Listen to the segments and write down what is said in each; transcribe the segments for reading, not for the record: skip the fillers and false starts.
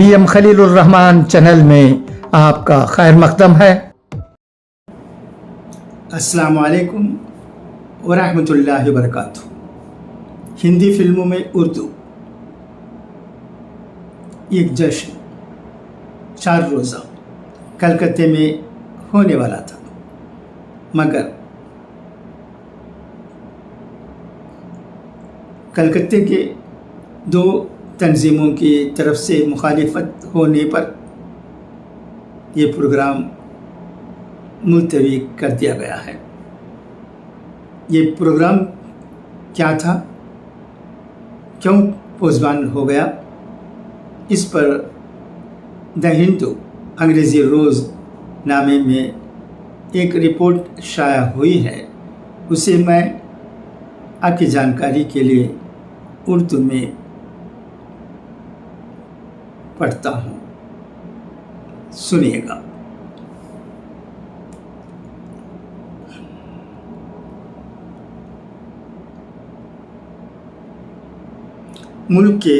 VM خلیل الرحمان channel میں آپ کا خیر مقدم ہے۔ السلام علیکم ورحمۃ اللہ وبرکاتہ۔ ہندی فلموں میں اردو ایک جشن 4 روزہ کلکتے میں ہونے والا تھا، مگر کلکتے کے 2 تنظیموں کی طرف سے مخالفت ہونے پر یہ پروگرام ملتوی کر دیا گیا ہے۔ یہ پروگرام کیا تھا، کیوں پوزبان ہو گیا، اس پر دا ہندو انگریزی روز نامے میں ایک رپورٹ شائع ہوئی ہے، اسے میں آپ کی جانکاری کے لیے اردو میں پڑھتا ہوں، سنیے گا۔ ملک کے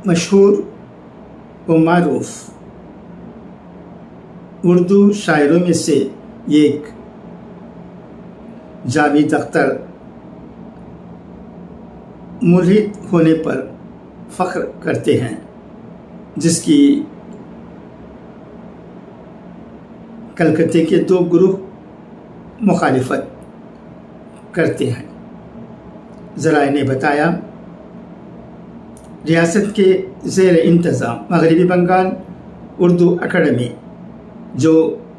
مشہور و معروف اردو شاعروں میں سے ایک جاوید اختر ملحد ہونے پر فخر کرتے ہیں، جس کی کلکتے کے 2 گروہ مخالفت کرتے ہیں۔ ذرائع نے بتایا، ریاست کے زیر انتظام مغربی بنگال اردو اکیڈمی، جو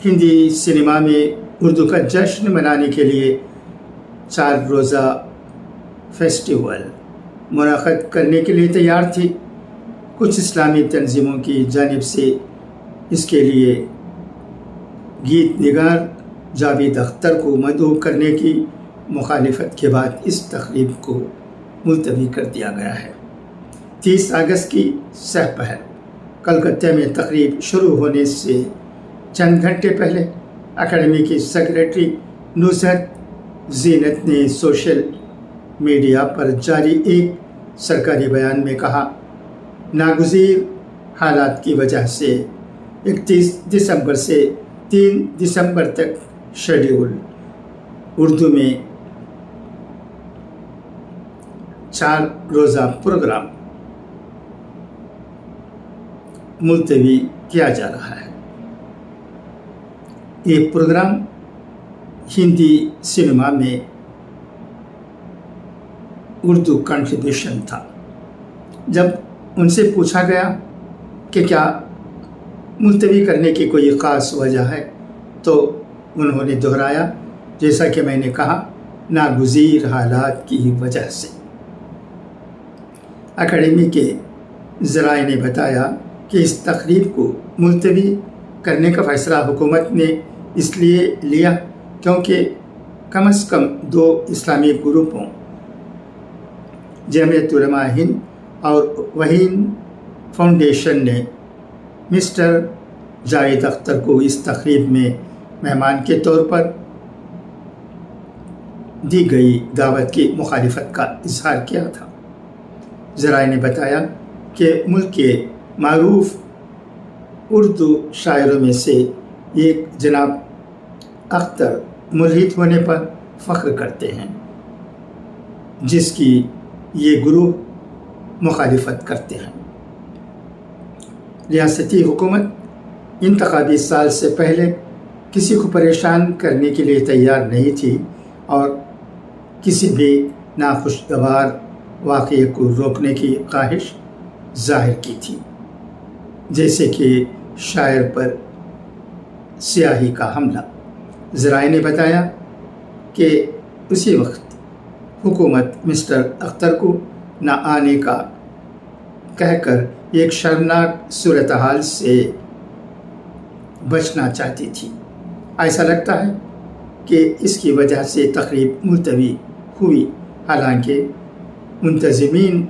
ہندی سنیما میں اردو کا جشن منانے کے لیے 4 روزہ فیسٹیول منعقد کرنے کے لیے تیار تھی، کچھ اسلامی تنظیموں کی جانب سے اس کے لیے گیت نگار جاوید اختر کو مدعو کرنے کی مخالفت کے بعد اس تقریب کو ملتوی کر دیا گیا ہے۔ 30 اگست کی سہ پہر کلکتہ میں تقریب شروع ہونے سے چند گھنٹے پہلے اکیڈمی کی سیکریٹری نصرت زینت نے سوشل میڈیا پر جاری ایک سرکاری بیان میں کہا، ناگزیر حالات کی وجہ سے 31 دسمبر سے 3 دسمبر تک شیڈول اردو میں 4 روزہ پروگرام ملتوی کیا جا رہا ہے۔ یہ پروگرام ہندی سنیما میں اردو کنٹریبیوشن تھا۔ جب ان سے پوچھا گیا کہ کیا ملتوی کرنے کی کوئی خاص وجہ ہے، تو انہوں نے دہرایا، جیسا کہ میں نے کہا، ناگزیر حالات کی وجہ سے۔ اکیڈمی کے ذرائع نے بتایا کہ اس تقریب کو ملتوی کرنے کا فیصلہ حکومت نے اس لیے لیا کیونکہ کم از کم 2 اسلامی گروپوں، جمعیت علماء ہند اور وحین فاؤنڈیشن نے مسٹر جاوید اختر کو اس تقریب میں مہمان کے طور پر دی گئی دعوت کی مخالفت کا اظہار کیا تھا۔ ذرائع نے بتایا کہ ملک کے معروف اردو شاعروں میں سے ایک جناب اختر ملحد ہونے پر فخر کرتے ہیں، جس کی یہ گروہ مخالفت کرتے ہیں۔ ریاستی حکومت انتخابی سال سے پہلے کسی کو پریشان کرنے کے لیے تیار نہیں تھی اور کسی بھی ناخوشگوار واقعے کو روکنے کی خواہش ظاہر کی تھی، جیسے کہ شاعر پر سیاہی کا حملہ۔ ذرائع نے بتایا کہ اسی وقت حکومت مسٹر اختر کو نہ آنے کا کہہ کر ایک شرمناک صورتحال سے بچنا چاہتی تھی۔ ایسا لگتا ہے کہ اس کی وجہ سے تقریب ملتوی ہوئی، حالانکہ منتظمین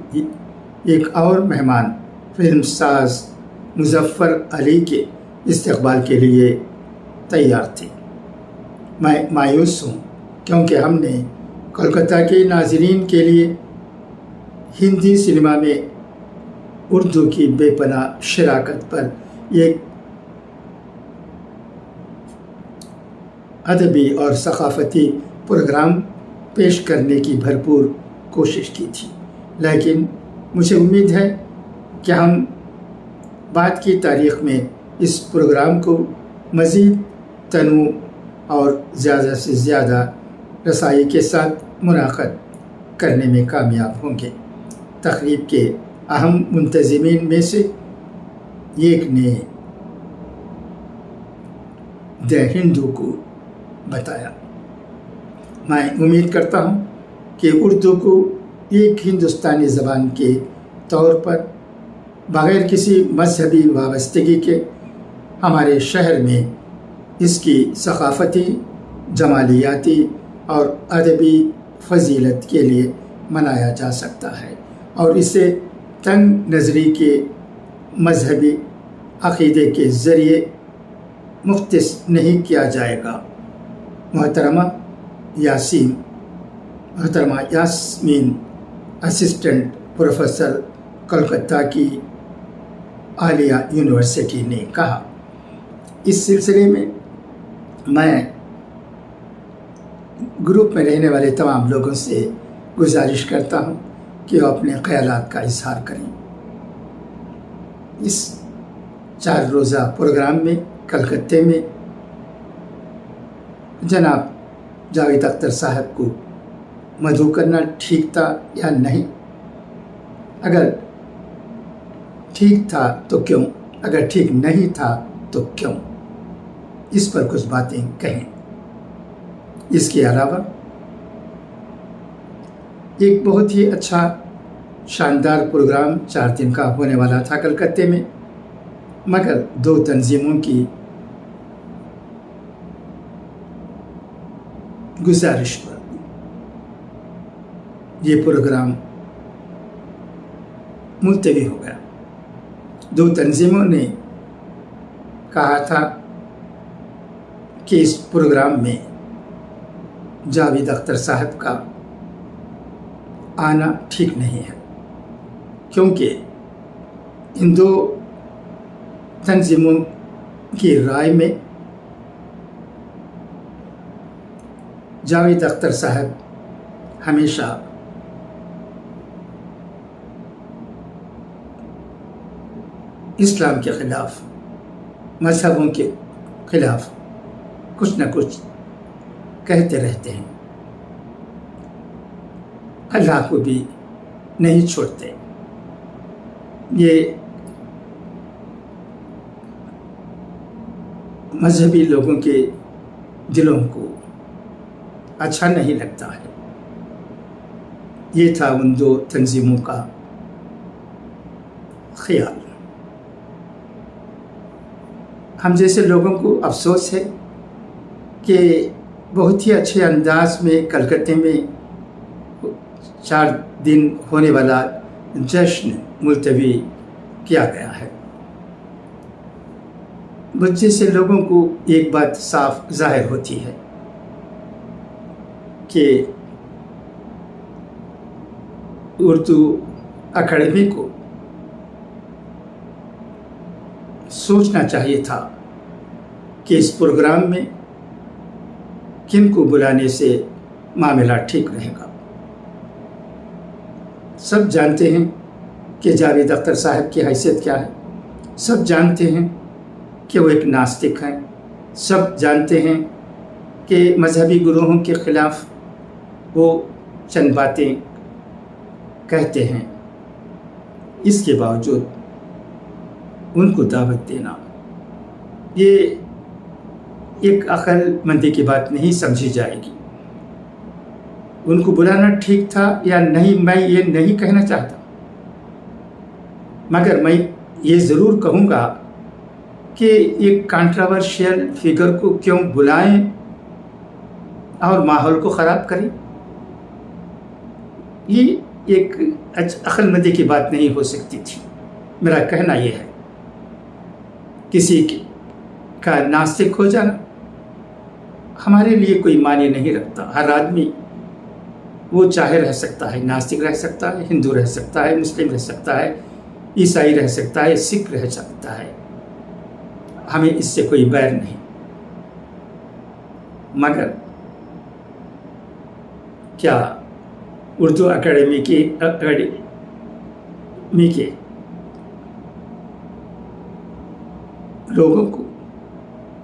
ایک اور مہمان فلم ساز مظفر علی کے استقبال کے لیے تیار تھے۔ میں مایوس ہوں کیونکہ ہم نے کولکتہ کے ناظرین کے لیے ہندی سنیما میں اردو کی بے پناہ شراکت پر ایک ادبی اور ثقافتی پروگرام پیش کرنے کی بھرپور کوشش کی تھی، لیکن مجھے امید ہے کہ ہم بعد کی تاریخ میں اس پروگرام کو مزید تنوع اور زیادہ سے زیادہ رسائی کے ساتھ منعقد کرنے میں کامیاب ہوں گے۔ تقریب کے اہم منتظمین میں سے ایک نے دی ہندو کو بتایا، میں امید کرتا ہوں کہ اردو کو ایک ہندوستانی زبان کے طور پر بغیر کسی مذہبی وابستگی کے ہمارے شہر میں اس کی ثقافتی، جمالیاتی اور ادبی فضیلت کے لیے منایا جا سکتا ہے، اور اسے تنگ نظری کے مذہبی عقیدے کے ذریعے مختص نہیں کیا جائے گا۔ محترمہ یاسمین اسسٹنٹ پروفیسر کولکتہ کی عالیہ یونیورسٹی نے کہا۔ اس سلسلے میں میں گروپ میں رہنے والے تمام لوگوں سے گزارش کرتا ہوں کہ وہ اپنے خیالات کا اظہار کریں۔ اس 4 روزہ پروگرام میں کلکتہ میں جناب جاوید اختر صاحب کو مدعو کرنا ٹھیک تھا یا نہیں؟ اگر ٹھیک تھا تو کیوں؟ اگر ٹھیک نہیں تھا تو کیوں؟ اس پر کچھ باتیں کہیں۔ اس کے علاوہ ایک بہت ہی اچھا شاندار پروگرام 4 دن کا ہونے والا تھا کلکتہ میں، مگر 2 تنظیموں کی گزارش پر یہ پروگرام ملتوی ہو گیا۔ 2 تنظیموں نے کہا تھا کہ اس پروگرام میں جاوید اختر صاحب کا آنا ٹھیک نہیں ہے، کیونکہ ان 2 تنظیموں کی رائے میں جاوید اختر صاحب ہمیشہ اسلام کے خلاف، مذہبوں کے خلاف کچھ نہ کچھ کہتے رہتے ہیں، اللہ کو بھی نہیں چھوڑتے۔ یہ مذہبی لوگوں کے دلوں کو اچھا نہیں لگتا ہے۔ یہ تھا ان 2 تنظیموں کا خیال۔ ہم جیسے لوگوں کو افسوس ہے کہ بہت ہی اچھے انداز میں کلکتہ میں 4 دن ہونے والا جشن ملتوی کیا گیا ہے۔ مجھ جیسے لوگوں کو ایک بات صاف ظاہر ہوتی ہے کہ اردو اکیڈمی کو سوچنا چاہیے تھا کہ اس پروگرام میں کن کو بلانے سے معاملہ ٹھیک رہے گا۔ سب جانتے ہیں کہ جاوید اختر صاحب کی حیثیت کیا ہے، سب جانتے ہیں کہ وہ ایک ناستک ہیں، سب جانتے ہیں کہ مذہبی گروہوں کے خلاف وہ چند باتیں کہتے ہیں۔ اس کے باوجود ان کو دعوت دینا یہ ایک عقل مندی کی بات نہیں سمجھی جائے گی۔ ان کو بلانا ٹھیک تھا یا نہیں، میں یہ نہیں کہنا چاہتا، مگر میں یہ ضرور کہوں گا کہ ایک کنٹروورشل فگر کو کیوں بلائیں اور ماحول کو خراب کریں؟ یہ ایک عقل مندی کی بات نہیں ہو سکتی تھی۔ میرا کہنا یہ ہے، کسی کا ناستک ہو جانا ہمارے لیے کوئی معنی نہیں رکھتا۔ ہر آدمی وہ چاہے رہ سکتا ہے، ناستک رہ سکتا ہے، ہندو رہ سکتا ہے، مسلم رہ سکتا ہے، عیسائی رہ سکتا ہے، سکھ رہ سکتا ہے، ہمیں اس سے کوئی بیر نہیں، مگر کیا اردو اکیڈمی کے لوگوں کو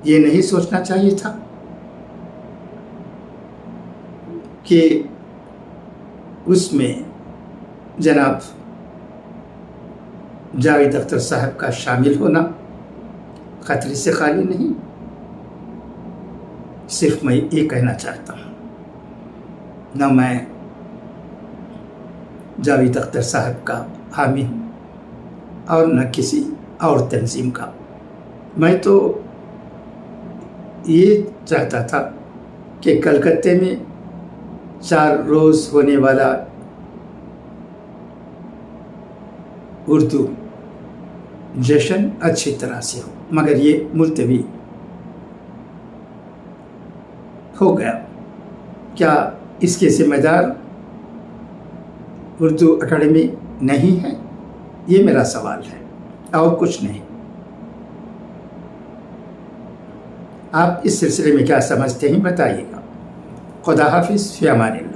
یہ نہیں سوچنا چاہیے تھا کہ اس میں جناب جاوید اختر صاحب کا شامل ہونا خطرے سے خالی نہیں؟ صرف میں یہ کہنا چاہتا ہوں، نہ میں جاوید اختر صاحب کا حامی ہوں اور نہ کسی اور تنظیم کا، میں تو یہ چاہتا تھا کہ کلکتے میں 4 روز ہونے والا اردو جشن اچھی طرح سے ہو، مگر یہ ملتوی ہو گیا۔ کیا اس کے ذمہ دار اردو اکیڈمی نہیں ہے؟ یہ میرا سوال ہے اور کچھ نہیں۔ آپ اس سلسلے میں کیا سمجھتے ہیں بتائیے گا۔ خدا حافظ، فی امان اللہ۔